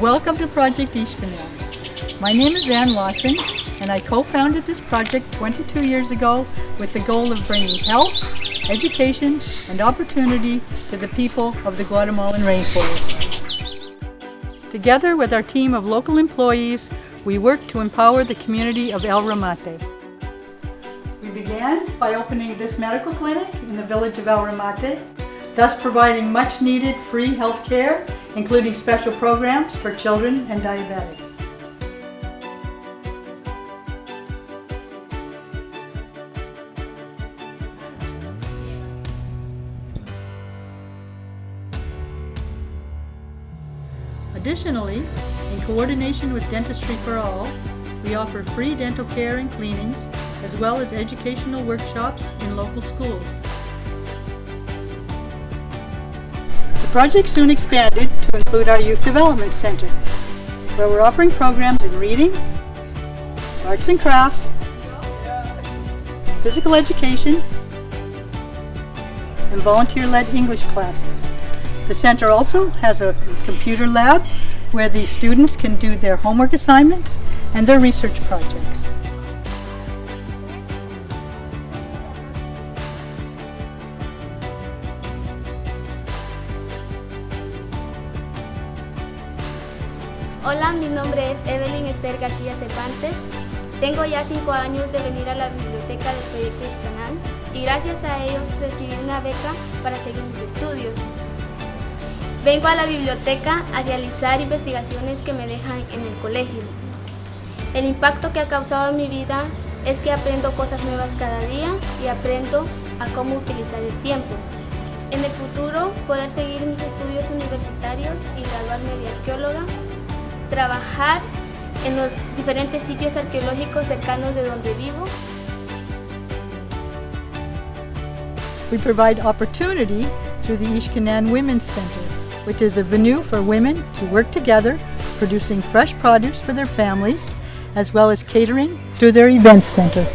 Welcome to Project Ixcanaan. My name is Ann Lawson, and I co-founded this project 22 years ago with the goal of bringing health, education, and opportunity to the people of the Guatemalan rainforest. Together with our team of local employees, we work to empower the community of El Remate. We began by opening this medical clinic in the village of El Remate, thus providing much needed free health care, including special programs for children and diabetics. Additionally, in coordination with Dentistry for All, we offer free dental care and cleanings, as well as educational workshops in local schools. The project soon expanded to include our Youth Development Center, where we're offering programs in reading, arts and crafts, physical education, and volunteer-led English classes. The center also has a computer lab where the students can do their homework assignments and their research projects. Hola, mi nombre es Evelyn Esther García Cervantes. Tengo ya 5 años de venir a la biblioteca del proyecto Ixcanaan y gracias a ellos recibí una beca para seguir mis estudios. Vengo a la biblioteca a realizar investigaciones que me dejan en el colegio. El impacto que ha causado en mi vida es que aprendo cosas nuevas cada día y aprendo a cómo utilizar el tiempo. En el futuro, poder seguir mis estudios universitarios y graduarme de arqueóloga, trabajar en los diferentes sitios arqueológicos cercanos de donde vivo. We provide opportunity through the Ixcanaan Women's Center, which is a venue for women to work together, producing fresh produce for their families, as well as catering through their events center.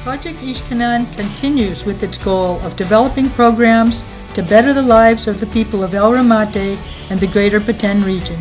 Project Ixcanaan continues with its goal of developing programs to better the lives of the people of El Remate and the greater Petén region.